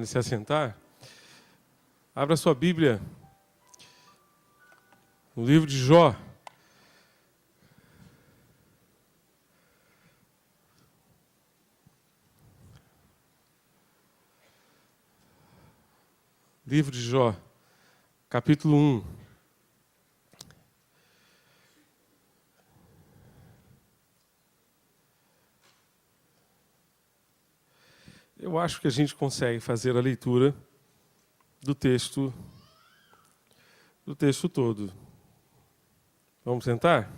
Se assentar, abra sua Bíblia no livro de Jó. Livro de Jó, capítulo 1. Eu acho que a gente consegue fazer a leitura do texto todo. Vamos sentar?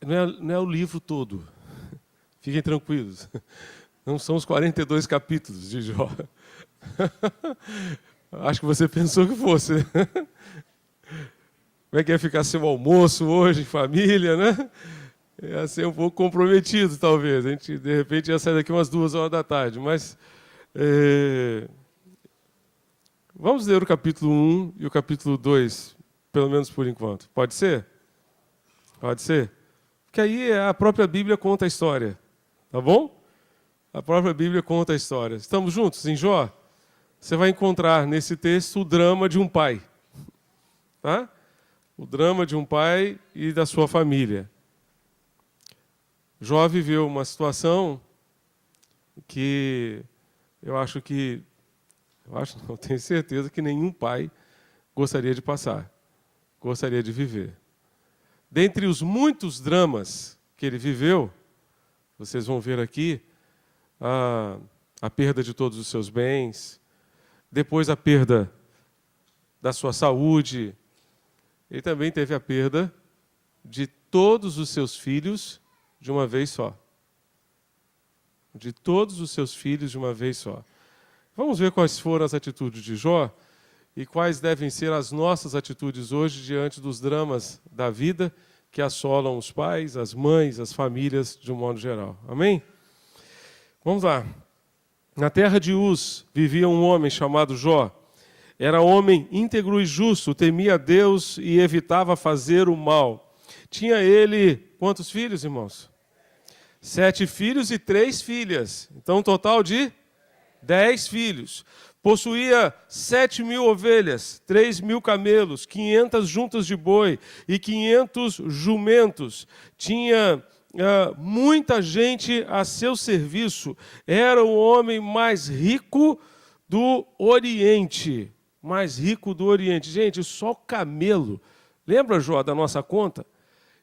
Não é o livro todo. Fiquem tranquilos. Não são os 42 capítulos de Jó. Acho que você pensou que fosse. Como é que ia ficar seu almoço hoje, em família, né? Ia ser um pouco comprometido, talvez. A gente, de repente, ia sair daqui umas 2h da tarde. Mas vamos ler o capítulo 1 e o capítulo 2, pelo menos por enquanto. Pode ser? Pode ser? Porque aí a própria Bíblia conta a história. Tá bom? A própria Bíblia conta a história. Estamos juntos em Jó? Você vai encontrar nesse texto o drama de um pai. Tá? O drama de um pai e da sua família. Jó viveu uma situação que eu tenho certeza que nenhum pai gostaria de passar, gostaria de viver. Dentre os muitos dramas que ele viveu, vocês vão ver aqui a perda de todos os seus bens, depois a perda da sua saúde, ele também teve a perda de todos os seus filhos de uma vez só. De todos os seus filhos de uma vez só. Vamos ver quais foram as atitudes de Jó e quais devem ser as nossas atitudes hoje diante dos dramas da vida que assolam os pais, as mães, as famílias de um modo geral. Amém? Vamos lá. Na terra de Uz vivia um homem chamado Jó. Era homem íntegro e justo, temia a Deus e evitava fazer o mal. Tinha ele quantos filhos, irmãos? 7 filhos e 3 filhas. Então, um total de 10 filhos. Possuía 7.000 ovelhas, 3.000 camelos, 500 juntas de boi e 500 jumentos. Tinha muita gente a seu serviço. Era o homem mais rico do Oriente. Mais rico do Oriente. Gente, só camelo. Lembra, Jó, da nossa conta?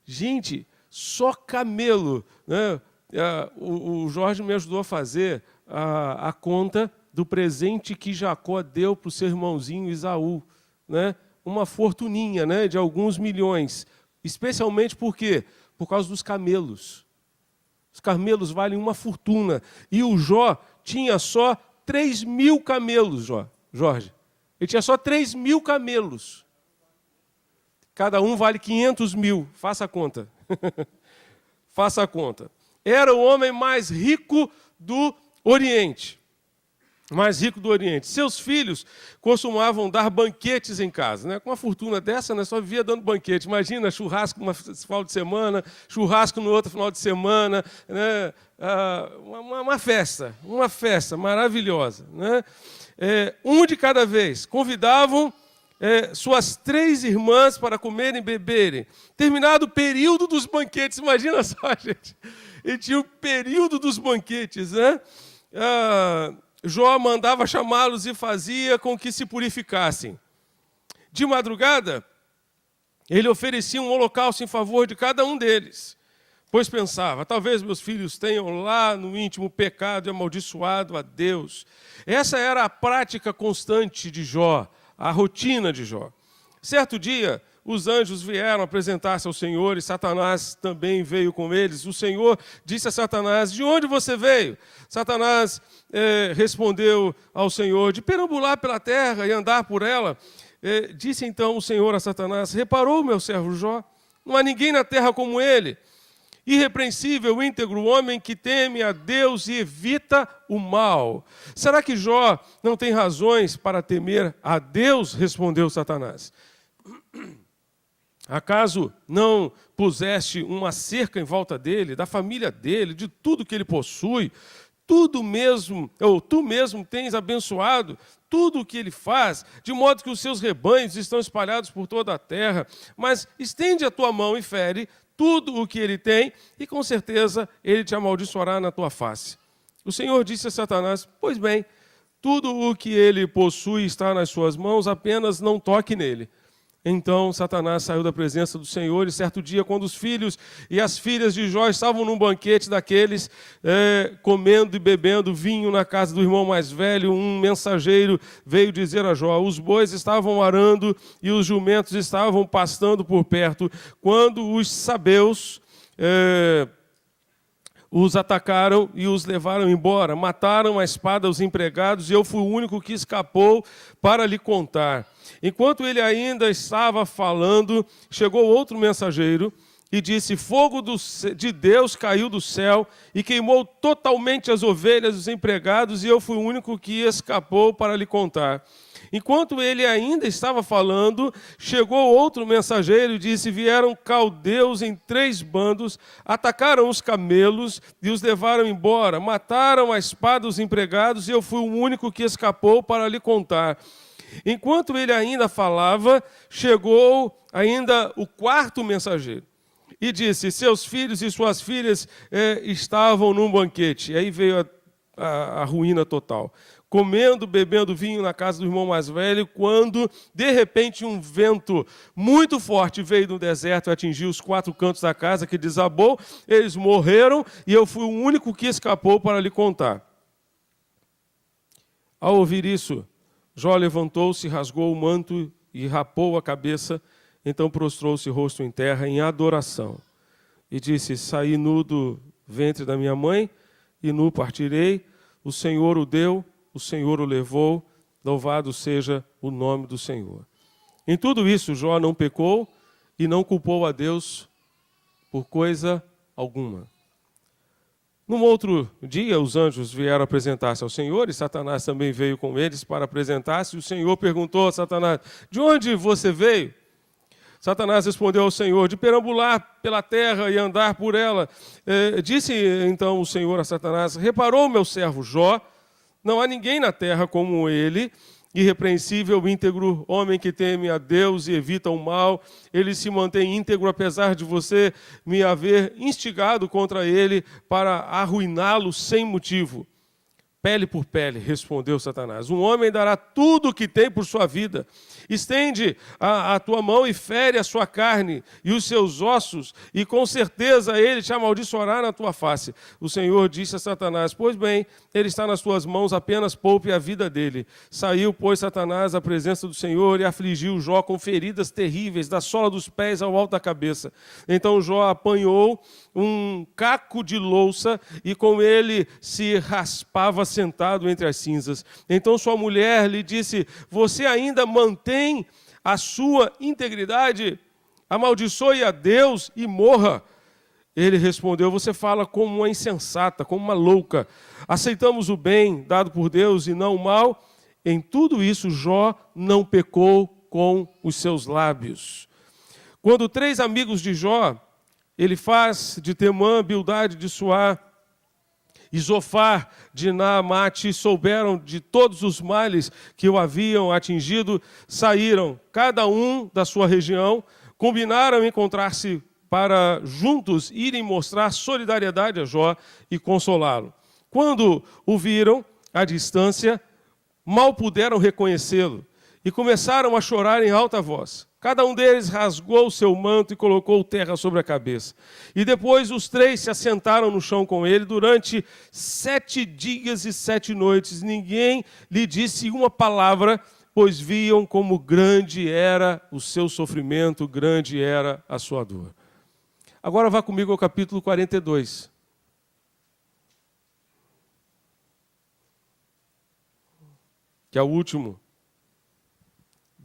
Gente, só camelo. Né? O Jorge me ajudou a fazer a conta do presente que Jacó deu para o seu irmãozinho Esaú. Né? Uma fortuninha, né, de alguns milhões. Especialmente por quê? Por causa dos camelos. Os camelos valem uma fortuna. E o Jó tinha só 3.000 camelos, Jorge. Ele tinha só 3.000 camelos. Cada um vale 500.000. Faça a conta. Faça a conta. Era o homem mais rico do Oriente. Mais rico do Oriente. Seus filhos costumavam dar banquetes em casa. Né? Com uma fortuna dessa, né? Só vivia dando banquete. Imagina, churrasco no final de semana, churrasco no outro final de semana. Né? Uma festa maravilhosa. Né? Um de cada vez. Convidavam suas 3 irmãs para comerem e beberem. Terminado o período dos banquetes, imagina só, gente. E tinha o período dos banquetes, né? Jó mandava chamá-los e fazia com que se purificassem. De madrugada, ele oferecia um holocausto em favor de cada um deles, pois pensava, talvez meus filhos tenham lá no íntimo pecado e amaldiçoado a Deus. Essa era a prática constante de Jó, a rotina de Jó. Certo dia, os anjos vieram apresentar-se ao Senhor e Satanás também veio com eles. O Senhor disse a Satanás, de onde você veio? Satanás respondeu ao Senhor, de perambular pela terra e andar por ela. Disse então o Senhor a Satanás, reparou meu servo Jó? Não há ninguém na terra como ele. Irrepreensível, íntegro, homem que teme a Deus e evita o mal. Será que Jó não tem razões para temer a Deus? Respondeu Satanás. Acaso não puseste uma cerca em volta dele, da família dele, de tudo que ele possui? tu mesmo tens abençoado tudo o que ele faz, de modo que os seus rebanhos estão espalhados por toda a terra. Mas estende a tua mão e fere tudo o que ele tem, e com certeza ele te amaldiçoará na tua face. O Senhor disse a Satanás: pois bem, tudo o que ele possui está nas suas mãos, apenas não toque nele. Então Satanás saiu da presença do Senhor, e certo dia, quando os filhos e as filhas de Jó estavam num banquete daqueles, comendo e bebendo vinho na casa do irmão mais velho, um mensageiro veio dizer a Jó: os bois estavam arando e os jumentos estavam pastando por perto, quando os sabeus os atacaram e os levaram embora. Mataram a espada os empregados, e eu fui o único que escapou para lhe contar. Enquanto ele ainda estava falando, chegou outro mensageiro e disse: fogo de Deus caiu do céu e queimou totalmente as ovelhas dos empregados, e eu fui o único que escapou para lhe contar. Enquanto ele ainda estava falando, chegou outro mensageiro e disse: vieram caldeus em 3 bandos, atacaram os camelos e os levaram embora, mataram a espada os empregados, e eu fui o único que escapou para lhe contar. Enquanto ele ainda falava, chegou ainda o 4º mensageiro e disse: seus filhos e suas filhas estavam num banquete. E aí veio a ruína total. Comendo, bebendo vinho na casa do irmão mais velho, quando, de repente, um vento muito forte veio do deserto e atingiu os 4 cantos da casa, que desabou, eles morreram, e eu fui o único que escapou para lhe contar. Ao ouvir isso, Jó levantou-se, rasgou o manto e rapou a cabeça, então prostrou-se rosto em terra em adoração. E disse: saí nu do ventre da minha mãe, e nu partirei, o Senhor o deu, o Senhor o levou, louvado seja o nome do Senhor. Em tudo isso, Jó não pecou e não culpou a Deus por coisa alguma. Num outro dia, os anjos vieram apresentar-se ao Senhor, e Satanás também veio com eles para apresentar-se. E o Senhor perguntou a Satanás: de onde você veio? Satanás respondeu ao Senhor: de perambular pela terra e andar por ela. Disse então o Senhor a Satanás: reparou meu servo Jó? Não há ninguém na terra como ele, irrepreensível, íntegro, homem que teme a Deus e evita o mal. Ele se mantém íntegro, apesar de você me haver instigado contra ele para arruiná-lo sem motivo. Pele por pele, respondeu Satanás. Um homem dará tudo o que tem por sua vida. Estende a tua mão e fere a sua carne e os seus ossos, e com certeza ele te amaldiçoará na tua face. O Senhor disse a Satanás: pois bem, ele está nas tuas mãos, apenas poupe a vida dele. Saiu, pois, Satanás à presença do Senhor e afligiu Jó com feridas terríveis, da sola dos pés ao alto da cabeça. Então Jó apanhou um caco de louça e com ele se raspava sentado entre as cinzas. Então sua mulher lhe disse: você ainda mantém a sua integridade? Amaldiçoe a Deus e morra. Ele respondeu: você fala como uma insensata, como uma louca. Aceitamos o bem dado por Deus e não o mal. Em tudo isso, Jó não pecou com os seus lábios. Quando 3 amigos de Jó, Elifaz de Temã, Bildade de Suá e Zofar de Naamate, souberam de todos os males que o haviam atingido, saíram, cada um da sua região, combinaram encontrar-se para juntos irem mostrar solidariedade a Jó e consolá-lo. Quando o viram à distância, mal puderam reconhecê-lo e começaram a chorar em alta voz. Cada um deles rasgou o seu manto e colocou terra sobre a cabeça. E depois os 3 se assentaram no chão com ele durante 7 dias e 7 noites. Ninguém lhe disse uma palavra, pois viam como grande era o seu sofrimento, grande era a sua dor. Agora vá comigo ao capítulo 42. Que é o último.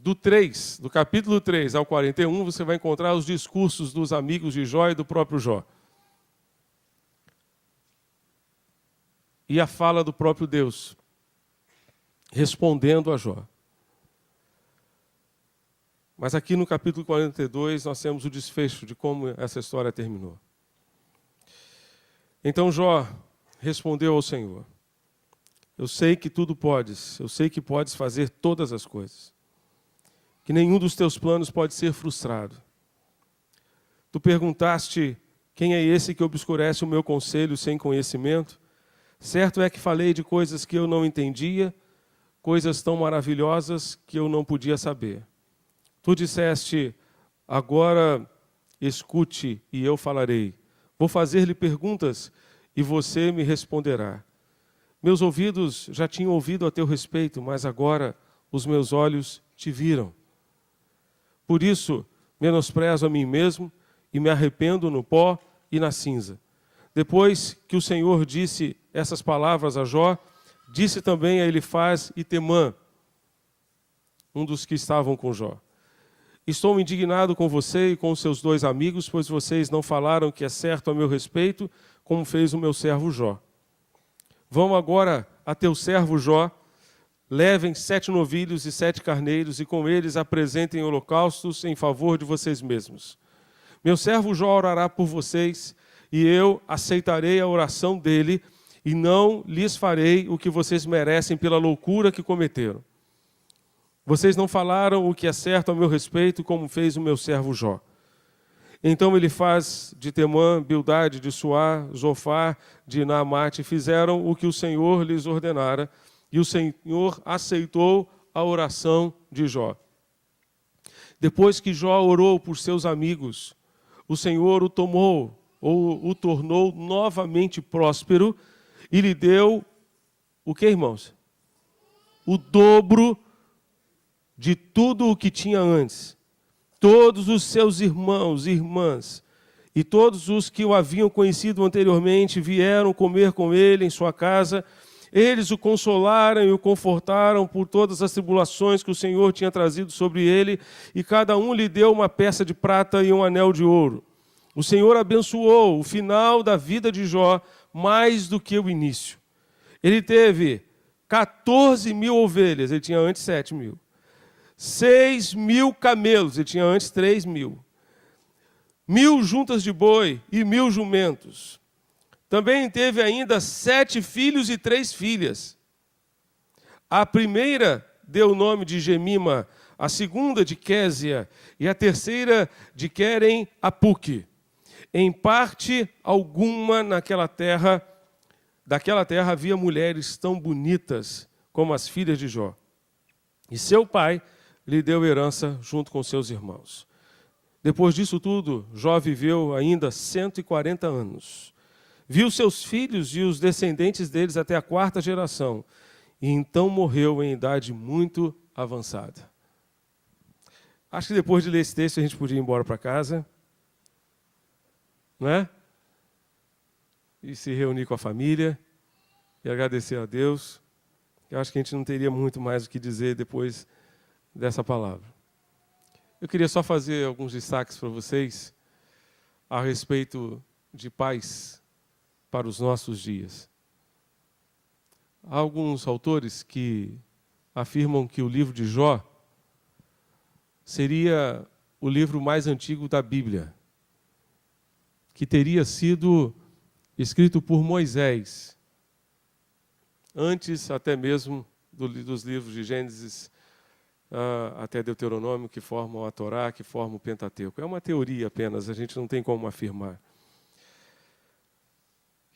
Do capítulo 3 ao 41, você vai encontrar os discursos dos amigos de Jó e do próprio Jó. E a fala do próprio Deus, respondendo a Jó. Mas aqui no capítulo 42, nós temos o desfecho de como essa história terminou. Então Jó respondeu ao Senhor: eu sei que tudo podes, eu sei que podes fazer todas as coisas, que nenhum dos teus planos pode ser frustrado. Tu perguntaste, quem é esse que obscurece o meu conselho sem conhecimento? Certo é que falei de coisas que eu não entendia, coisas tão maravilhosas que eu não podia saber. Tu disseste, agora escute e eu falarei. Vou fazer-lhe perguntas e você me responderá. Meus ouvidos já tinham ouvido a teu respeito, mas agora os meus olhos te viram. Por isso, menosprezo a mim mesmo e me arrependo no pó e na cinza. Depois que o Senhor disse essas palavras a Jó, disse também a Elifaz e Temã, um dos que estavam com Jó. Estou indignado com você e com os seus 2 amigos, pois vocês não falaram o que é certo a meu respeito, como fez o meu servo Jó. Vão agora a teu servo Jó, levem 7 novilhos e 7 carneiros, e com eles apresentem holocaustos em favor de vocês mesmos. Meu servo Jó orará por vocês, e eu aceitarei a oração dele, e não lhes farei o que vocês merecem pela loucura que cometeram. Vocês não falaram o que é certo a meu respeito, como fez o meu servo Jó. Então Elifaz de Temã, Bildade de Suá, Zofar de Naamate fizeram o que o Senhor lhes ordenara, e o Senhor aceitou a oração de Jó. Depois que Jó orou por seus amigos, o Senhor o tomou, ou o tornou novamente próspero, e lhe deu o que, irmãos? O dobro de tudo o que tinha antes. Todos os seus irmãos e irmãs, e todos os que o haviam conhecido anteriormente, vieram comer com ele em sua casa. Eles o consolaram e o confortaram por todas as tribulações que o Senhor tinha trazido sobre ele, e cada um lhe deu uma peça de prata e um anel de ouro. O Senhor abençoou o final da vida de Jó mais do que o início. Ele teve 14.000 ovelhas, ele tinha antes 7.000. 6.000 camelos, ele tinha antes 3.000. 1.000 juntas de boi e 1.000 jumentos. Também teve ainda 7 filhos e 3 filhas. A primeira deu o nome de Gemima, a segunda de Késia e a terceira de Querem Apuque. Em parte alguma daquela terra havia mulheres tão bonitas como as filhas de Jó. E seu pai lhe deu herança junto com seus irmãos. Depois disso tudo, Jó viveu ainda 140 anos. Viu seus filhos e os descendentes deles até a 4ª geração, e então morreu em idade muito avançada. Acho que depois de ler esse texto a gente podia ir embora para casa, não é? E se reunir com a família e agradecer a Deus. Eu acho que a gente não teria muito mais o que dizer depois dessa palavra. Eu queria só fazer alguns destaques para vocês a respeito de paz para os nossos dias. Há alguns autores que afirmam que o livro de Jó seria o livro mais antigo da Bíblia, que teria sido escrito por Moisés, antes até mesmo dos livros de Gênesis até Deuteronômio, que formam a Torá, que formam o Pentateuco. É uma teoria apenas, a gente não tem como afirmar.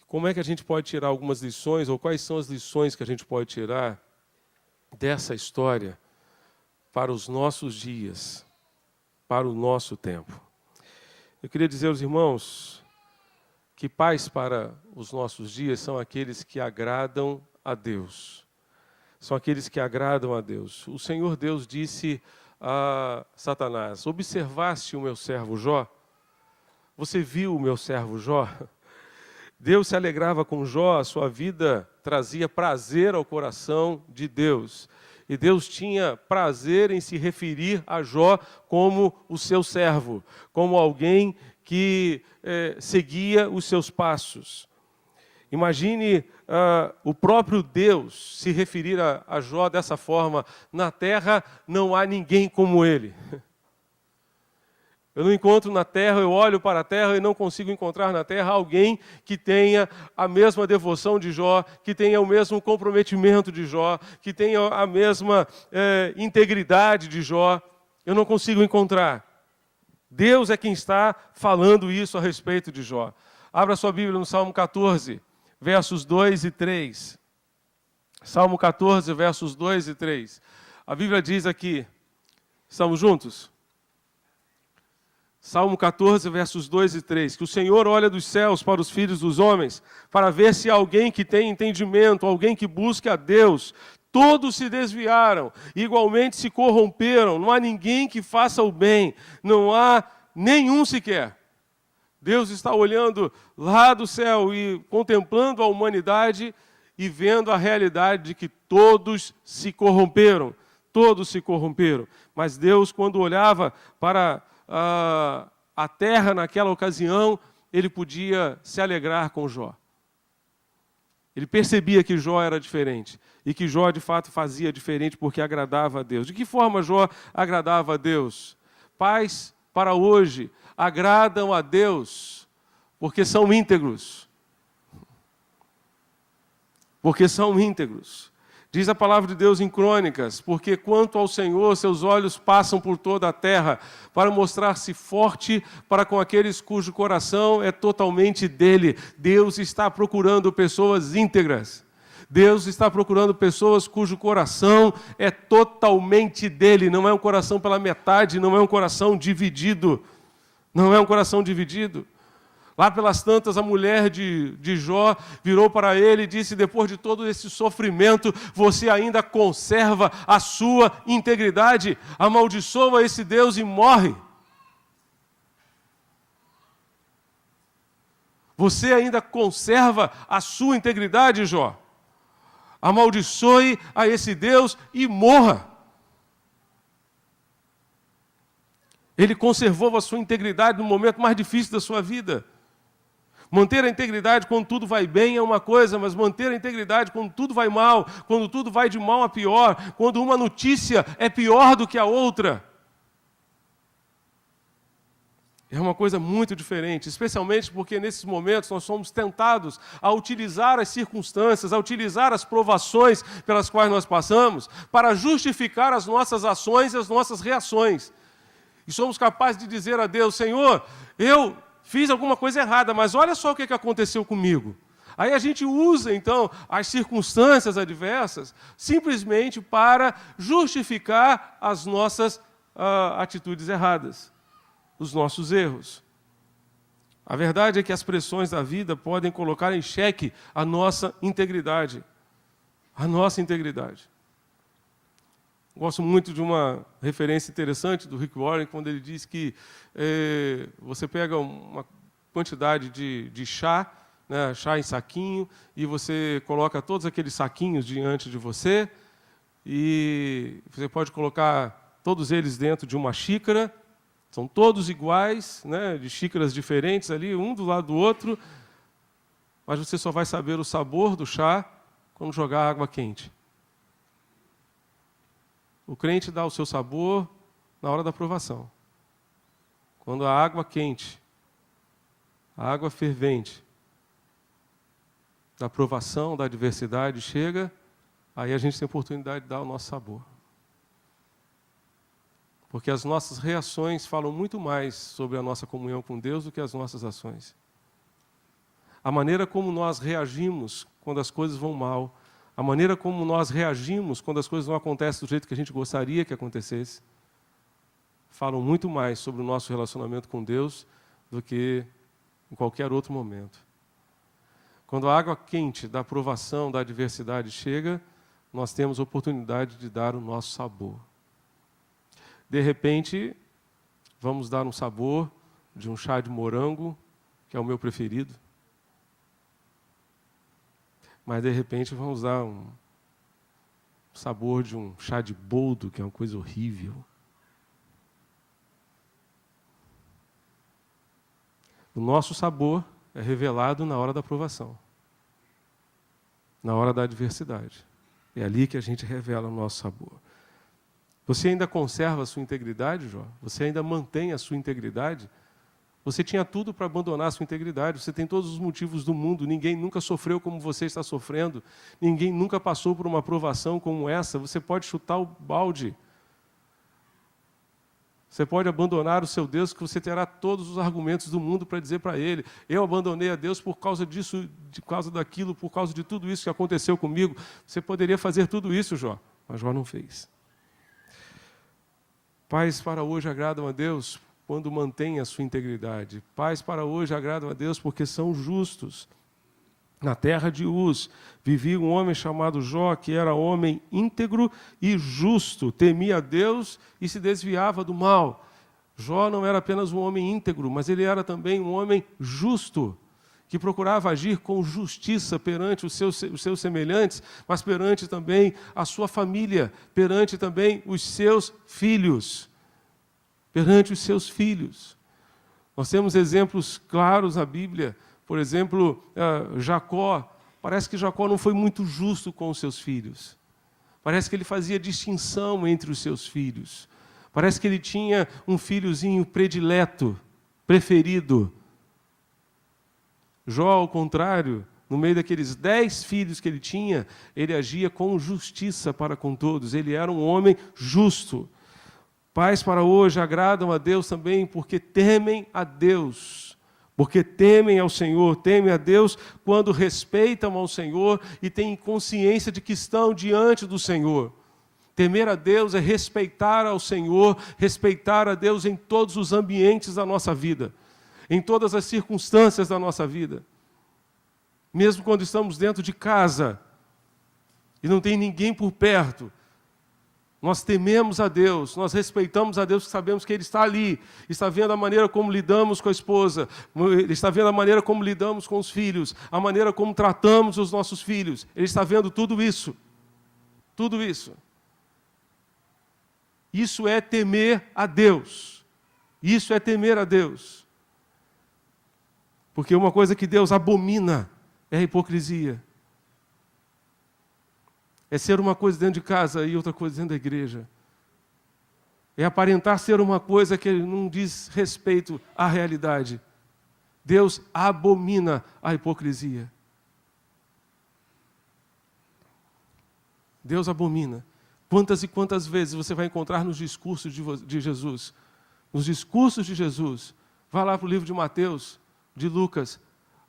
Como é que a gente pode tirar algumas lições, ou quais são as lições que a gente pode tirar dessa história para os nossos dias, para o nosso tempo? Eu queria dizer aos irmãos que paz para os nossos dias são aqueles que agradam a Deus. São aqueles que agradam a Deus. O Senhor Deus disse a Satanás: observaste o meu servo Jó? Você viu o meu servo Jó? Deus se alegrava com Jó, a sua vida trazia prazer ao coração de Deus. E Deus tinha prazer em se referir a Jó como o seu servo, como alguém que seguia os seus passos. Imagine o próprio Deus se referir a Jó dessa forma: na terra não há ninguém como ele. Eu não encontro na terra, eu olho para a terra e não consigo encontrar na terra alguém que tenha a mesma devoção de Jó, que tenha o mesmo comprometimento de Jó, que tenha a mesma integridade de Jó. Eu não consigo encontrar. Deus é quem está falando isso a respeito de Jó. Abra sua Bíblia no Salmo 14, versos 2 e 3. Salmo 14, versos 2 e 3. A Bíblia diz aqui, estamos juntos? Salmo 14, versos 2 e 3, que o Senhor olha dos céus para os filhos dos homens, para ver se há alguém que tem entendimento, alguém que busque a Deus. Todos se desviaram, igualmente se corromperam, não há ninguém que faça o bem, não há nenhum sequer. Deus está olhando lá do céu e contemplando a humanidade e vendo a realidade de que todos se corromperam, Mas Deus, quando olhava para a terra naquela ocasião, ele podia se alegrar com Jó. Ele percebia que Jó era diferente e que Jó de fato fazia diferente porque agradava a Deus. De que forma Jó agradava a Deus? Pais para hoje agradam a Deus porque são íntegros. Diz a palavra de Deus em Crônicas, porque quanto ao Senhor, seus olhos passam por toda a terra, para mostrar-se forte para com aqueles cujo coração é totalmente dele. Deus está procurando pessoas íntegras. Deus está procurando pessoas cujo coração é totalmente dele. Não é um coração pela metade, não é um coração dividido. Lá pelas tantas, a mulher de Jó virou para ele e disse, depois de todo esse sofrimento, você ainda conserva a sua integridade, amaldiçoa esse Deus e morre. Você ainda conserva a sua integridade, Jó. Amaldiçoe a esse Deus e morra. Ele conservou a sua integridade no momento mais difícil da sua vida. Manter a integridade quando tudo vai bem é uma coisa, mas manter a integridade quando tudo vai mal, quando tudo vai de mal a pior, quando uma notícia é pior do que a outra, é uma coisa muito diferente, especialmente porque nesses momentos nós somos tentados a utilizar as circunstâncias, a utilizar as provações pelas quais nós passamos, para justificar as nossas ações e as nossas reações. E somos capazes de dizer a Deus, Senhor, eu fiz alguma coisa errada, mas olha só o que aconteceu comigo. Aí a gente usa, então, as circunstâncias adversas simplesmente para justificar as nossas atitudes erradas, os nossos erros. A verdade é que as pressões da vida podem colocar em xeque a nossa integridade. Gosto muito de uma referência interessante do Rick Warren, quando ele diz que você pega uma quantidade de chá, né, chá em saquinho, e você coloca todos aqueles saquinhos diante de você, e você pode colocar todos eles dentro de uma xícara, são todos iguais, né, de xícaras diferentes ali, um do lado do outro, mas você só vai saber o sabor do chá quando jogar água quente. O crente dá o seu sabor na hora da provação. Quando a água quente, a água fervente da provação, da adversidade chega, aí a gente tem a oportunidade de dar o nosso sabor. Porque as nossas reações falam muito mais sobre a nossa comunhão com Deus do que as nossas ações. A maneira como nós reagimos quando as coisas vão mal, a maneira como nós reagimos quando as coisas não acontecem do jeito que a gente gostaria que acontecesse, falam muito mais sobre o nosso relacionamento com Deus do que em qualquer outro momento. Quando a água quente da provação, da adversidade chega, nós temos a oportunidade de dar o nosso sabor. De repente, vamos dar um sabor de um chá de morango, que é o meu preferido. Mas, de repente, vamos dar um sabor de um chá de boldo, que é uma coisa horrível. O nosso sabor é revelado na hora da provação, na hora da adversidade. É ali que a gente revela o nosso sabor. Você ainda conserva a sua integridade, Jó? Você ainda mantém a sua integridade? Você tinha tudo para abandonar a sua integridade. Você tem todos os motivos do mundo. Ninguém nunca sofreu como você está sofrendo. Ninguém nunca passou por uma provação como essa. Você pode chutar o balde. Você pode abandonar o seu Deus, que você terá todos os argumentos do mundo para dizer para Ele: eu abandonei a Deus por causa disso, por causa daquilo, por causa de tudo isso que aconteceu comigo. Você poderia fazer tudo isso, Jó, mas Jó não fez. Pais para hoje agradam a Deus quando mantêm a sua integridade. Pais para hoje agradam a Deus porque são justos. Na terra de Uz vivia um homem chamado Jó, que era homem íntegro e justo, temia a Deus e se desviava do mal. Jó não era apenas um homem íntegro, mas ele era também um homem justo, que procurava agir com justiça perante os seus semelhantes, mas perante também a sua família, perante também os seus filhos. Perante os seus filhos. Nós temos exemplos claros na Bíblia. Por exemplo, Jacó. Parece que Jacó não foi muito justo com os seus filhos. Parece que ele fazia distinção entre os seus filhos. Parece que ele tinha um filhozinho predileto, preferido. Jó, ao contrário, no meio daqueles 10 filhos que ele tinha, ele agia com justiça para com todos. Ele era um homem justo. Pais para hoje agradam a Deus também porque temem a Deus. Porque temem ao Senhor, temem a Deus quando respeitam ao Senhor e têm consciência de que estão diante do Senhor. Temer a Deus é respeitar ao Senhor, respeitar a Deus em todos os ambientes da nossa vida, em todas as circunstâncias da nossa vida. Mesmo quando estamos dentro de casa e não tem ninguém por perto, nós tememos a Deus, nós respeitamos a Deus, sabemos que Ele está ali, está vendo a maneira como lidamos com a esposa, Ele está vendo a maneira como lidamos com os filhos, a maneira como tratamos os nossos filhos, Ele está vendo tudo isso. Tudo isso. Isso é temer a Deus. Isso é temer a Deus. Porque uma coisa que Deus abomina é a hipocrisia. É ser uma coisa dentro de casa e outra coisa dentro da igreja. É aparentar ser uma coisa que não diz respeito à realidade. Deus abomina a hipocrisia. Deus abomina. Quantas e quantas vezes você vai encontrar nos discursos de Jesus? Nos discursos de Jesus. Vá lá para o livro de Mateus, de Lucas.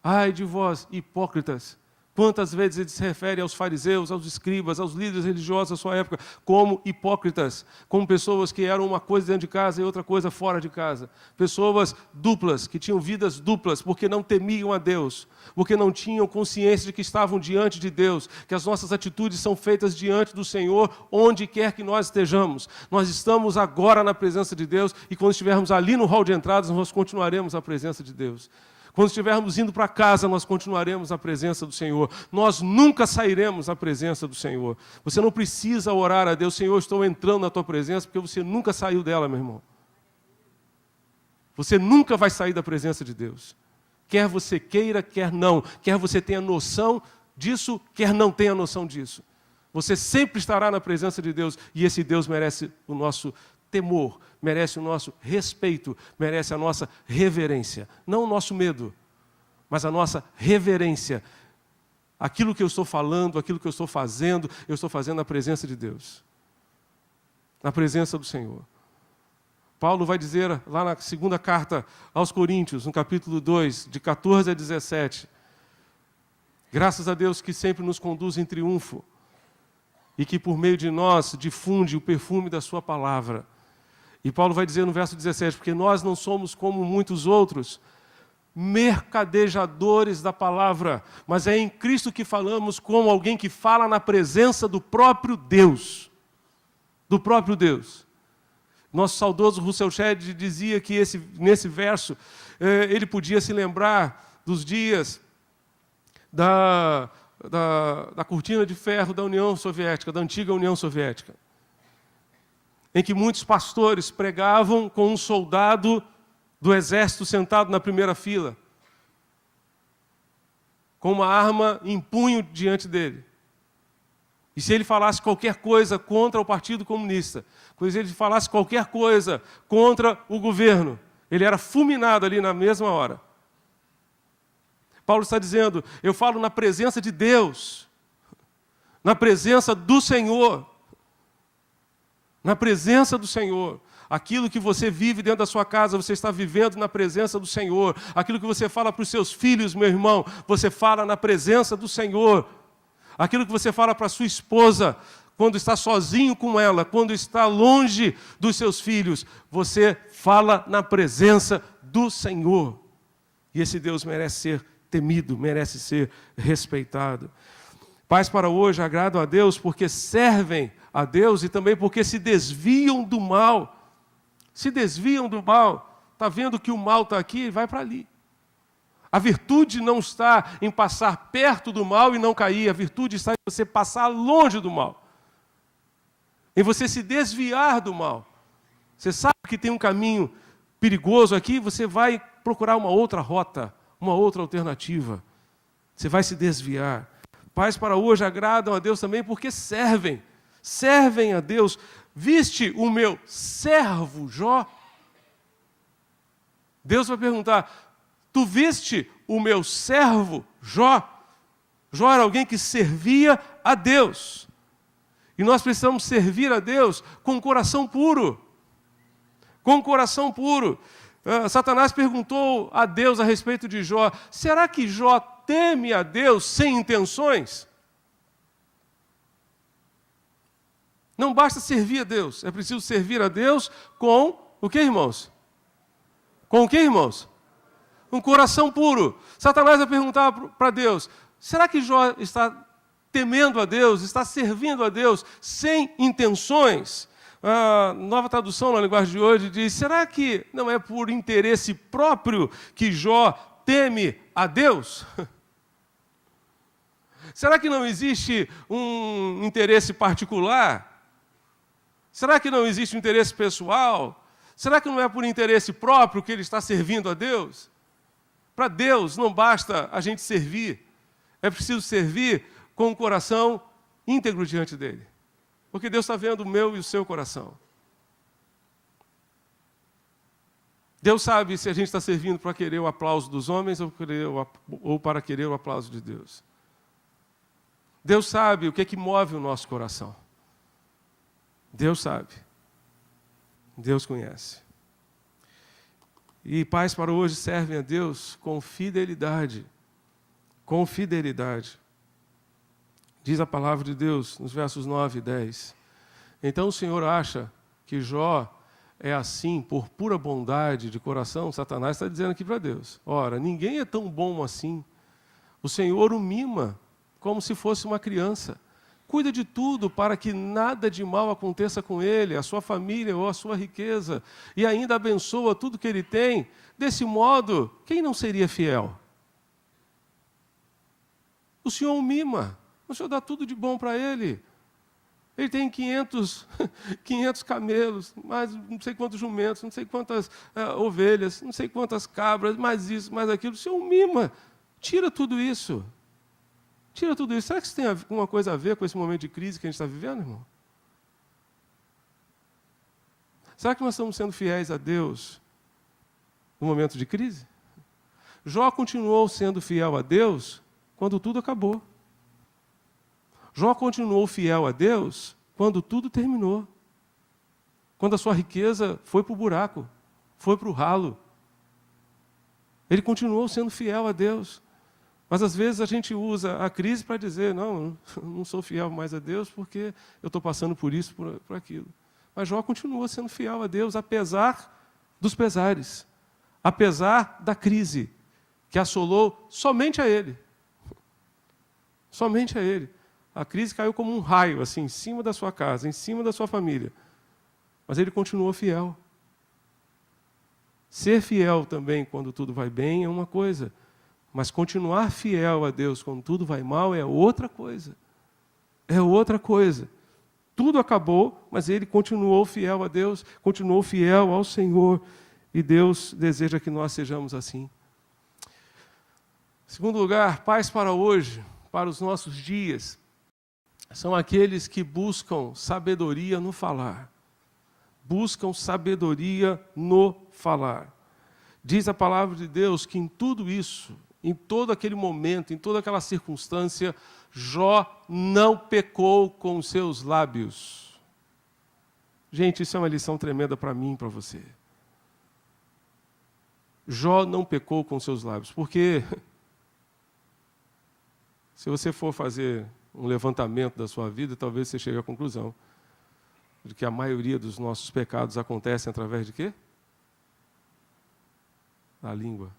Ai de vós, hipócritas! Quantas vezes ele se refere aos fariseus, aos escribas, aos líderes religiosos da sua época, como hipócritas, como pessoas que eram uma coisa dentro de casa e outra coisa fora de casa. Pessoas duplas, que tinham vidas duplas, porque não temiam a Deus, porque não tinham consciência de que estavam diante de Deus, que as nossas atitudes são feitas diante do Senhor, onde quer que nós estejamos. Nós estamos agora na presença de Deus, e quando estivermos ali no hall de entradas, nós continuaremos na presença de Deus. Quando estivermos indo para casa, nós continuaremos na presença do Senhor. Nós nunca sairemos da presença do Senhor. Você não precisa orar a Deus: Senhor, estou entrando na tua presença, porque você nunca saiu dela, meu irmão. Você nunca vai sair da presença de Deus. Quer você queira, quer não. Quer você tenha noção disso, quer não tenha noção disso. Você sempre estará na presença de Deus, e esse Deus merece o nosso temor, merece o nosso respeito, merece a nossa reverência. Não o nosso medo, mas a nossa reverência. Aquilo que eu estou falando, aquilo que eu estou fazendo na presença de Deus. Na presença do Senhor. Paulo vai dizer lá na segunda carta aos Coríntios, no capítulo 2, de 14 a 17. Graças a Deus que sempre nos conduz em triunfo e que por meio de nós difunde o perfume da sua palavra. E Paulo vai dizer no verso 17, porque nós não somos como muitos outros, mercadejadores da palavra, mas é em Cristo que falamos como alguém que fala na presença do próprio Deus. Do próprio Deus. Nosso saudoso Russell Shedd dizia que nesse verso, ele podia se lembrar dos dias da cortina de ferro da União Soviética, da antiga União Soviética, em que muitos pastores pregavam com um soldado do exército sentado na primeira fila, com uma arma em punho diante dele. E se ele falasse qualquer coisa contra o Partido Comunista, se ele falasse qualquer coisa contra o governo, ele era fulminado ali na mesma hora. Paulo está dizendo, eu falo na presença de Deus, na presença do Senhor, na presença do Senhor. Aquilo que você vive dentro da sua casa, você está vivendo na presença do Senhor. Aquilo que você fala para os seus filhos, meu irmão, você fala na presença do Senhor. Aquilo que você fala para a sua esposa, quando está sozinho com ela, quando está longe dos seus filhos, você fala na presença do Senhor. E esse Deus merece ser temido, merece ser respeitado. Pais para hoje agradam a Deus porque servem a Deus e também porque se desviam do mal. Se desviam do mal. Está vendo que o mal está aqui? Vai para ali. A virtude não está em passar perto do mal e não cair. A virtude está em você passar longe do mal. Em você se desviar do mal. Você sabe que tem um caminho perigoso aqui, você vai procurar uma outra rota, uma outra alternativa. Você vai se desviar. Pais para hoje agradam a Deus também porque servem. Servem a Deus. Viste o meu servo Jó? Deus vai perguntar, tu viste o meu servo Jó? Jó era alguém que servia a Deus. E nós precisamos servir a Deus com um coração puro. Com um coração puro. Satanás perguntou a Deus a respeito de Jó, será que Jó teme a Deus sem intenções? Não basta servir a Deus, é preciso servir a Deus com o que, irmãos? Com o que, irmãos? Um coração puro. Satanás vai perguntar para Deus, será que Jó está temendo a Deus, está servindo a Deus sem intenções? A Nova Tradução, na linguagem de hoje, diz, será que não é por interesse próprio que Jó teme a Deus? Será que não existe um interesse particular? Será que não existe um interesse pessoal? Será que não é por interesse próprio que ele está servindo a Deus? Para Deus não basta a gente servir, é preciso servir com o coração íntegro diante dele. Porque Deus está vendo o meu e o seu coração. Deus sabe se a gente está servindo para querer o aplauso dos homens ou para querer o aplauso de Deus. Deus sabe o que é que move o nosso coração. Deus sabe. Deus conhece. E pais para hoje servem a Deus com fidelidade. Com fidelidade. Diz a palavra de Deus nos versos 9 e 10. Então o Senhor acha que Jó é assim por pura bondade de coração? Satanás está dizendo aqui para Deus. Ora, ninguém é tão bom assim. O Senhor o mima como se fosse uma criança. Cuida de tudo para que nada de mal aconteça com ele, a sua família ou a sua riqueza. E ainda abençoa tudo que ele tem. Desse modo, quem não seria fiel? O Senhor o mima. O Senhor dá tudo de bom para ele. Ele tem 500 camelos, mais não sei quantos jumentos, não sei quantas ovelhas, não sei quantas cabras, mais isso, mais aquilo. O Senhor o mima. Tira tudo isso. Tira tudo isso. Será que isso tem alguma coisa a ver com esse momento de crise que a gente está vivendo, irmão? Será que nós estamos sendo fiéis a Deus no momento de crise? Jó continuou sendo fiel a Deus quando tudo acabou. Jó continuou fiel a Deus quando tudo terminou. Quando a sua riqueza foi para o buraco, foi para o ralo. Ele continuou sendo fiel a Deus. Mas às vezes a gente usa a crise para dizer, não sou fiel mais a Deus porque eu estou passando por isso, por aquilo. Mas Jó continuou sendo fiel a Deus, apesar dos pesares, apesar da crise que assolou somente a ele. Somente a ele. A crise caiu como um raio, assim, em cima da sua casa, em cima da sua família. Mas ele continuou fiel. Ser fiel também quando tudo vai bem é uma coisa. Mas continuar fiel a Deus quando tudo vai mal é outra coisa. É outra coisa. Tudo acabou, mas ele continuou fiel a Deus, continuou fiel ao Senhor. E Deus deseja que nós sejamos assim. Segundo lugar, paz para hoje, para os nossos dias. são aqueles que buscam sabedoria no falar. Buscam sabedoria no falar. Diz a palavra de Deus que em tudo isso, em todo aquele momento, em toda aquela circunstância, Jó não pecou com os seus lábios. Gente, isso é uma lição tremenda para mim e para você. Jó não pecou com os seus lábios, porque se você for fazer um levantamento da sua vida, talvez você chegue à conclusão de que a maioria dos nossos pecados acontecem através de quê? Da língua.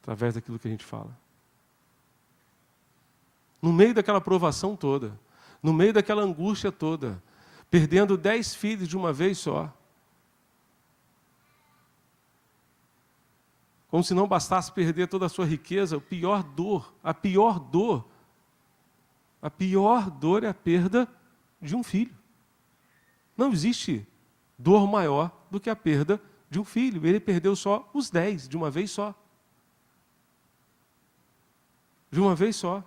Através daquilo que a gente fala. No meio daquela provação toda, no meio daquela angústia toda, perdendo 10 filhos de uma vez só. Como se não bastasse perder toda a sua riqueza, a pior dor é a perda de um filho. Não existe dor maior do que a perda de um filho. Ele perdeu só os 10, de uma vez só. De uma vez só.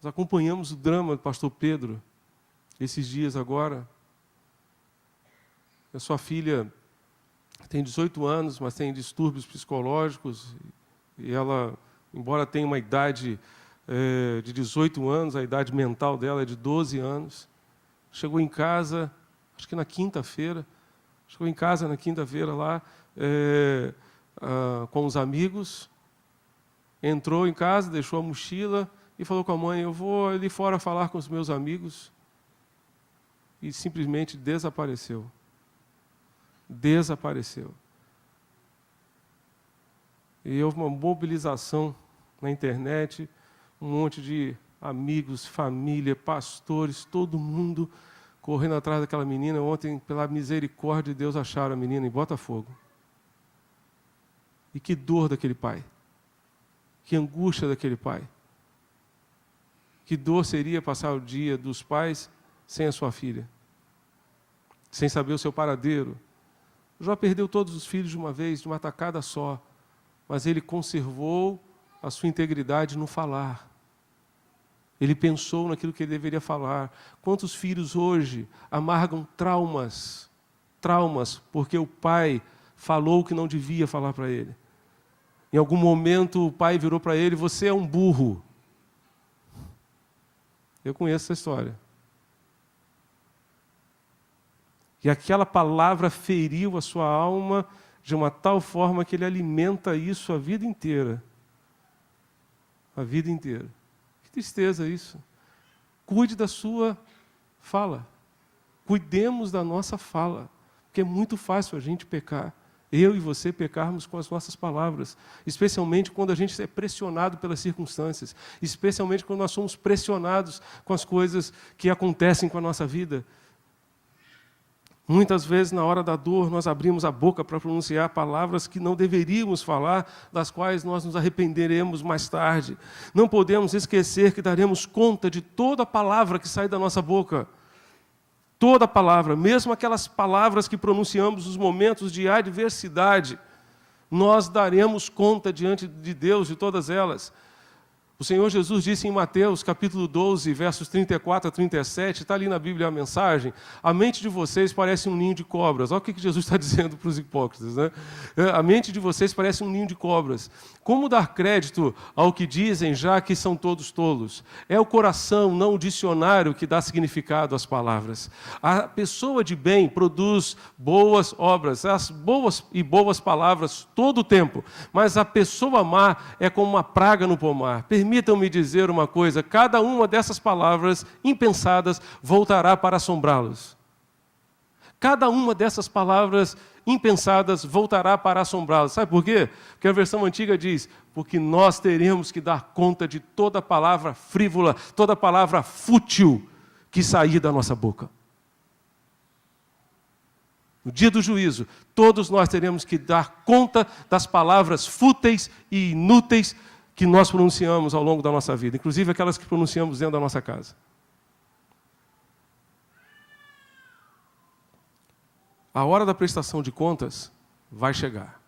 Nós acompanhamos o drama do pastor Pedro, esses dias agora. A sua filha tem 18 anos, mas tem distúrbios psicológicos. E ela, embora tenha uma idade de 18 anos, a idade mental dela é de 12 anos. Chegou em casa, acho que na quinta-feira, lá, com os amigos, entrou em casa, deixou a mochila e falou com a mãe: eu vou ali fora falar com os meus amigos. E simplesmente desapareceu. Desapareceu. E houve uma mobilização na internet, um monte de amigos, família, pastores, todo mundo correndo atrás daquela menina. Ontem, pela misericórdia de Deus, acharam a menina em Botafogo. E que dor daquele pai. Que angústia daquele pai. Que dor seria passar o dia dos pais sem a sua filha. Sem saber o seu paradeiro. Jó perdeu todos os filhos de uma vez, de uma tacada só. Mas ele conservou a sua integridade no falar. Ele pensou naquilo que ele deveria falar. Quantos filhos hoje amargam traumas? Traumas, porque o pai falou o que não devia falar para ele. Em algum momento o pai virou para ele: você é um burro. Eu conheço essa história. E aquela palavra feriu a sua alma de uma tal forma que ele alimenta isso a vida inteira. A vida inteira. Que tristeza isso. Cuide da sua fala. Cuidemos da nossa fala. Porque é muito fácil a gente pecar. Eu e você pecarmos com as nossas palavras. Especialmente quando a gente é pressionado pelas circunstâncias. Especialmente quando nós somos pressionados com as coisas que acontecem com a nossa vida. Muitas vezes, na hora da dor, nós abrimos a boca para pronunciar palavras que não deveríamos falar, das quais nós nos arrependeremos mais tarde. Não podemos esquecer que daremos conta de toda a palavra que sai da nossa boca. Toda a palavra, mesmo aquelas palavras que pronunciamos nos momentos de adversidade, nós daremos conta diante de Deus de todas elas. O Senhor Jesus disse em Mateus, capítulo 12, versos 34 a 37, está ali na Bíblia a mensagem: a mente de vocês parece um ninho de cobras. Olha o que Jesus está dizendo para os hipócritas, né? A mente de vocês parece um ninho de cobras. Como dar crédito ao que dizem, já que são todos tolos? É o coração, não o dicionário, que dá significado às palavras. A pessoa de bem produz boas obras, as boas palavras todo o tempo, mas a pessoa má é como uma praga no pomar. Permitam-me dizer uma coisa: cada uma dessas palavras impensadas voltará para assombrá-los. Cada uma dessas palavras impensadas voltará para assombrá-los. Sabe por quê? Porque a versão antiga diz: porque nós teremos que dar conta de toda palavra frívola, toda palavra fútil que sair da nossa boca. No dia do juízo, todos nós teremos que dar conta das palavras fúteis e inúteis que nós pronunciamos ao longo da nossa vida, inclusive aquelas que pronunciamos dentro da nossa casa. A hora da prestação de contas vai chegar.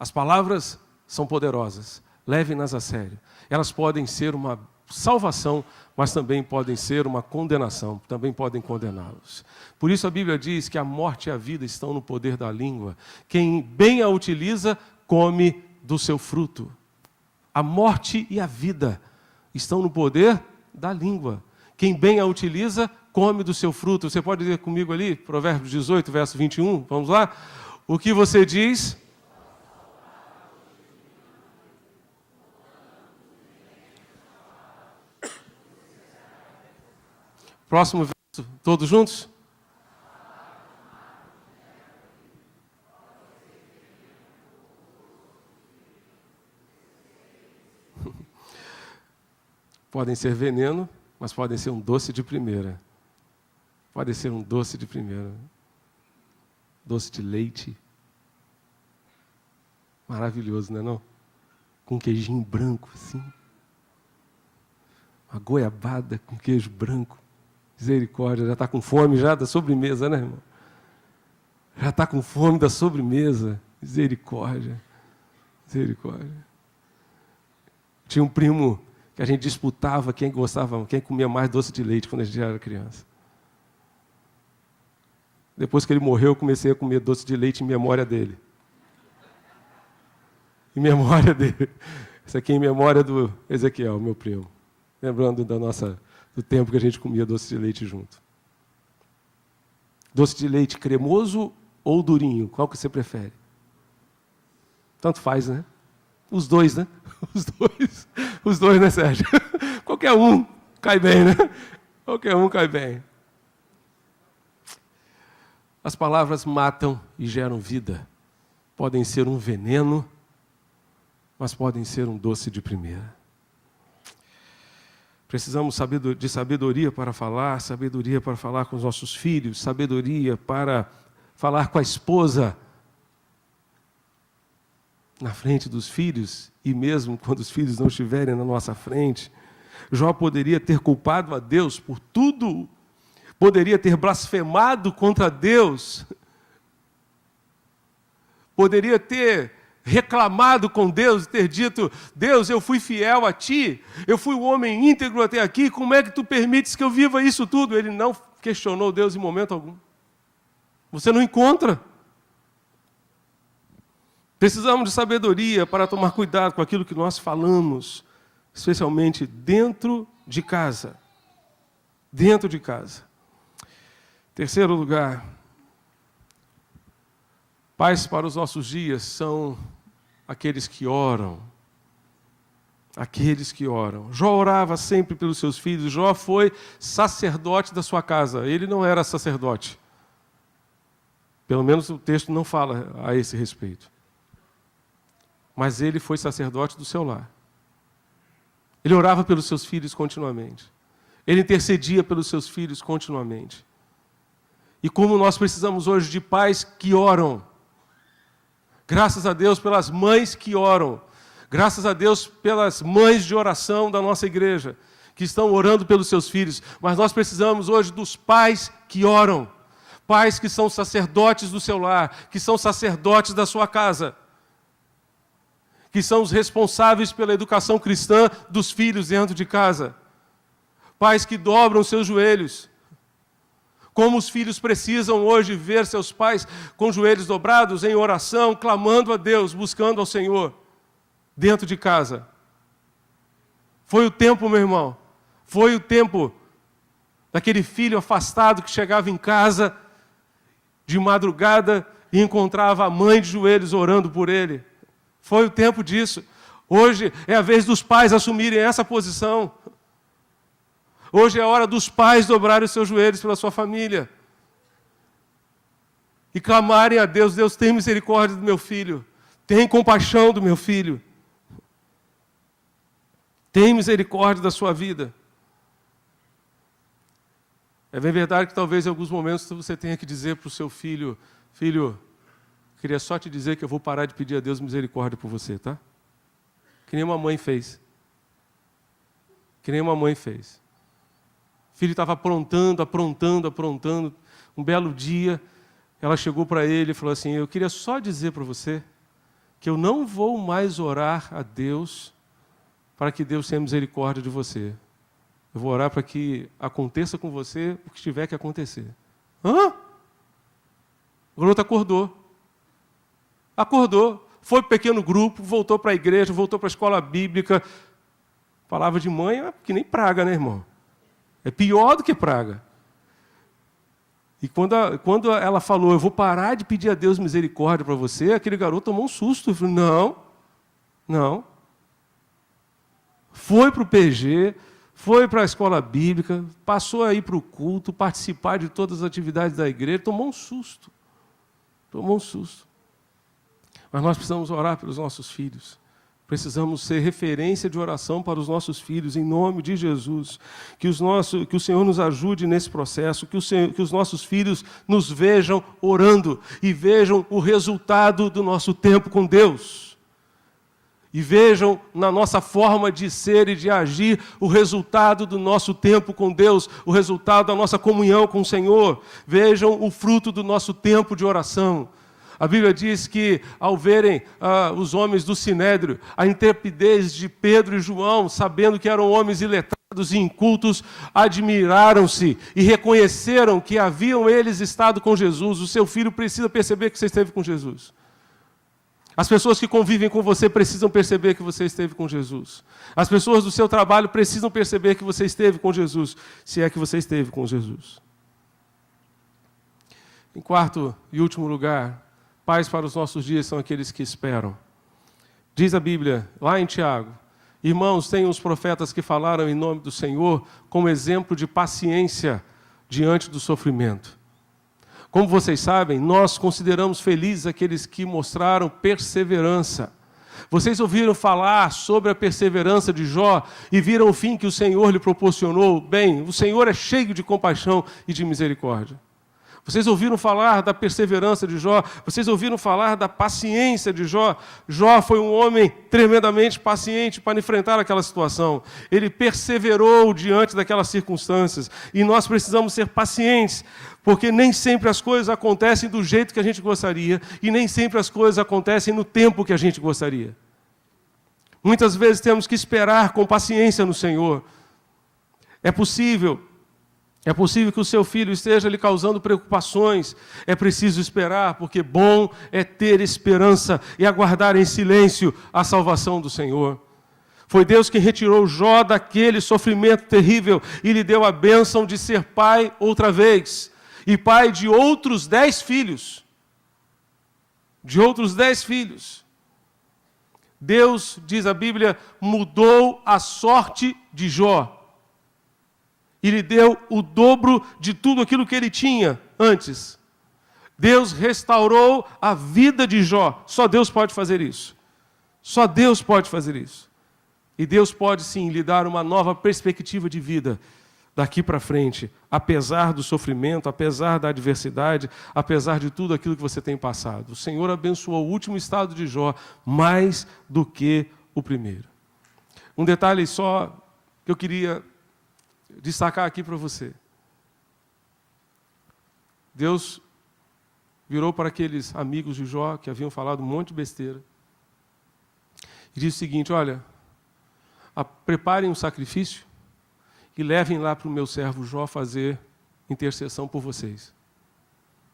As palavras são poderosas, levem-nas a sério. Elas podem ser uma salvação, mas também podem ser uma condenação, também podem condená-los. Por isso a Bíblia diz que a morte e a vida estão no poder da língua. Quem bem a utiliza, come do seu fruto. A morte e a vida estão no poder da língua. Quem bem a utiliza, come do seu fruto. Você pode ler comigo ali, Provérbios 18, verso 21, vamos lá? O que você diz? Próximo verso, todos juntos? Podem ser veneno, mas podem ser um doce de primeira. Pode ser um doce de primeira. Doce de leite. Maravilhoso, não é não? Com queijinho branco, assim. Uma goiabada com queijo branco. Misericórdia, já está com fome já da sobremesa, né, irmão? Já está com fome da sobremesa. Misericórdia. Misericórdia. Tinha um primo que a gente disputava quem comia mais doce de leite quando a gente era criança. Depois que ele morreu, eu comecei a comer doce de leite em memória dele. Em memória dele. Isso aqui é em memória do Ezequiel, meu primo. Lembrando do tempo que a gente comia doce de leite junto. Doce de leite cremoso ou durinho? Qual que você prefere? Tanto faz, né? Os dois, né? Os dois, né, Sérgio? Qualquer um cai bem, né? Qualquer um cai bem. As palavras matam e geram vida. Podem ser um veneno, mas podem ser um doce de primeira. Precisamos de sabedoria para falar com os nossos filhos, sabedoria para falar com a esposa na frente dos filhos, e mesmo quando os filhos não estiverem na nossa frente. Jó poderia ter culpado a Deus por tudo, poderia ter blasfemado contra Deus, poderia ter reclamado com Deus, ter dito: Deus, eu fui fiel a Ti, eu fui um homem íntegro até aqui, como é que Tu permites que eu viva isso tudo? Ele não questionou Deus em momento algum. Você não encontra. Precisamos de sabedoria para tomar cuidado com aquilo que nós falamos, especialmente dentro de casa. Dentro de casa. Terceiro lugar, pais para os nossos dias são aqueles que oram. Aqueles que oram. Jó orava sempre pelos seus filhos. Jó foi sacerdote da sua casa. Ele não era sacerdote. Pelo menos o texto não fala a esse respeito. Mas ele foi sacerdote do seu lar. Ele orava pelos seus filhos continuamente. Ele intercedia pelos seus filhos continuamente. E como nós precisamos hoje de pais que oram. Graças a Deus pelas mães que oram. Graças a Deus pelas mães de oração da nossa igreja, que estão orando pelos seus filhos. Mas nós precisamos hoje dos pais que oram. Pais que são sacerdotes do seu lar, que são sacerdotes da sua casa, que são os responsáveis pela educação cristã dos filhos dentro de casa. Pais que dobram seus joelhos. Como os filhos precisam hoje ver seus pais com joelhos dobrados, em oração, clamando a Deus, buscando ao Senhor, dentro de casa. Foi o tempo, meu irmão, foi o tempo daquele filho afastado que chegava em casa de madrugada e encontrava a mãe de joelhos orando por ele. Foi o tempo disso. Hoje é a vez dos pais assumirem essa posição. Hoje é a hora dos pais dobrarem os seus joelhos pela sua família. E clamarem a Deus: Deus, tem misericórdia do meu filho. Tem compaixão do meu filho. Tem misericórdia da sua vida. É bem verdade que talvez em alguns momentos você tenha que dizer para o seu filho: filho, queria só te dizer que eu vou parar de pedir a Deus misericórdia por você, tá? Que nem uma mãe fez. Que nem uma mãe fez. O filho estava aprontando. Um belo dia, ela chegou para ele e falou assim: eu queria só dizer para você que eu não vou mais orar a Deus para que Deus tenha misericórdia de você. Eu vou orar para que aconteça com você o que tiver que acontecer. Hã? O garoto acordou. Acordou. Foi para o pequeno grupo, voltou para a igreja, voltou para a escola bíblica. Palavra de mãe é que nem praga, né, irmão? É pior do que praga. E quando ela falou, eu vou parar de pedir a Deus misericórdia para você, aquele garoto tomou um susto. Ele falou, não. Foi para o PG, foi para a escola bíblica, passou a ir para o culto, participar de todas as atividades da igreja, tomou um susto. Mas nós precisamos orar pelos nossos filhos. Precisamos ser referência de oração para os nossos filhos, em nome de Jesus. Que o Senhor nos ajude nesse processo, que os nossos filhos nos vejam orando e vejam o resultado do nosso tempo com Deus. E vejam na nossa forma de ser e de agir o resultado do nosso tempo com Deus, o resultado da nossa comunhão com o Senhor. Vejam o fruto do nosso tempo de oração. A Bíblia diz que, ao verem os homens do Sinédrio, a intrepidez de Pedro e João, sabendo que eram homens iletrados e incultos, admiraram-se e reconheceram que haviam eles estado com Jesus. O seu filho precisa perceber que você esteve com Jesus. As pessoas que convivem com você precisam perceber que você esteve com Jesus. As pessoas do seu trabalho precisam perceber que você esteve com Jesus, se é que você esteve com Jesus. Em quarto e último lugar, pais para os nossos dias são aqueles que esperam. Diz a Bíblia, lá em Tiago, irmãos, tem uns profetas que falaram em nome do Senhor como exemplo de paciência diante do sofrimento. Como vocês sabem, nós consideramos felizes aqueles que mostraram perseverança. Vocês ouviram falar sobre a perseverança de Jó e viram o fim que o Senhor lhe proporcionou? Bem, o Senhor é cheio de compaixão e de misericórdia. Vocês ouviram falar da perseverança de Jó? Vocês ouviram falar da paciência de Jó? Jó foi um homem tremendamente paciente para enfrentar aquela situação. Ele perseverou diante daquelas circunstâncias. E nós precisamos ser pacientes, porque nem sempre as coisas acontecem do jeito que a gente gostaria e nem sempre as coisas acontecem no tempo que a gente gostaria. Muitas vezes temos que esperar com paciência no Senhor. É possível que o seu filho esteja lhe causando preocupações. É preciso esperar, porque bom é ter esperança e aguardar em silêncio a salvação do Senhor. Foi Deus que retirou Jó daquele sofrimento terrível e lhe deu a bênção de ser pai outra vez. E pai de outros 10 filhos. Deus, diz a Bíblia, mudou a sorte de Jó. E lhe deu o dobro de tudo aquilo que ele tinha antes. Deus restaurou a vida de Jó. Só Deus pode fazer isso. Só Deus pode fazer isso. E Deus pode, sim, lhe dar uma nova perspectiva de vida daqui para frente, apesar do sofrimento, apesar da adversidade, apesar de tudo aquilo que você tem passado. O Senhor abençoou o último estado de Jó mais do que o primeiro. Um detalhe só que eu queria destacar aqui para você. Deus virou para aqueles amigos de Jó que haviam falado um monte de besteira e disse o seguinte: olha, preparem um sacrifício e levem lá para o meu servo Jó fazer intercessão por vocês.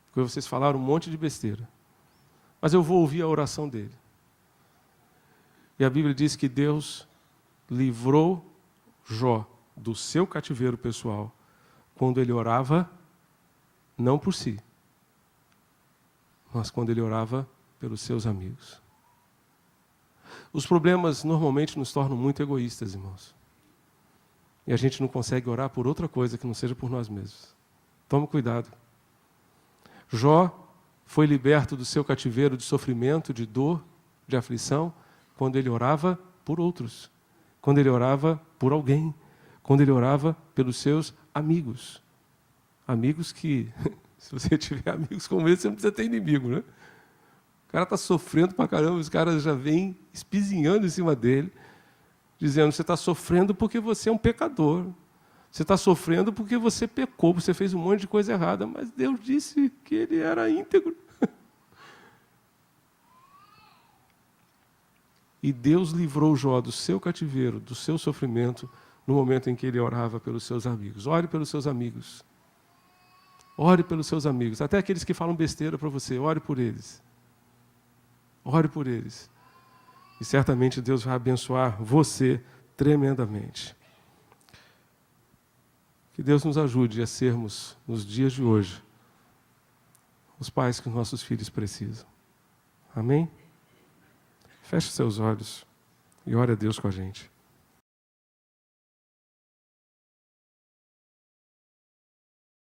Porque vocês falaram um monte de besteira. Mas eu vou ouvir a oração dele. E a Bíblia diz que Deus livrou Jó do seu cativeiro pessoal, quando ele orava, não por si, mas quando ele orava pelos seus amigos. Os problemas normalmente nos tornam muito egoístas, irmãos. E a gente não consegue orar por outra coisa que não seja por nós mesmos. Tome cuidado. Jó foi liberto do seu cativeiro de sofrimento, de dor, de aflição, quando ele orava por outros, quando ele orava por alguém, quando ele orava pelos seus amigos. Amigos que, se você tiver amigos como esse, você não precisa ter inimigo, né? O cara está sofrendo pra caramba, os caras já vêm espizinhando em cima dele, dizendo: você está sofrendo porque você é um pecador. Você está sofrendo porque você pecou, você fez um monte de coisa errada, mas Deus disse que ele era íntegro. E Deus livrou Jó do seu cativeiro, do seu sofrimento, no momento em que ele orava pelos seus amigos. Ore pelos seus amigos. Ore pelos seus amigos. Até aqueles que falam besteira para você, ore por eles. Ore por eles. E certamente Deus vai abençoar você tremendamente. Que Deus nos ajude a sermos, nos dias de hoje, os pais que os nossos filhos precisam. Amém? Feche seus olhos e ore a Deus com a gente.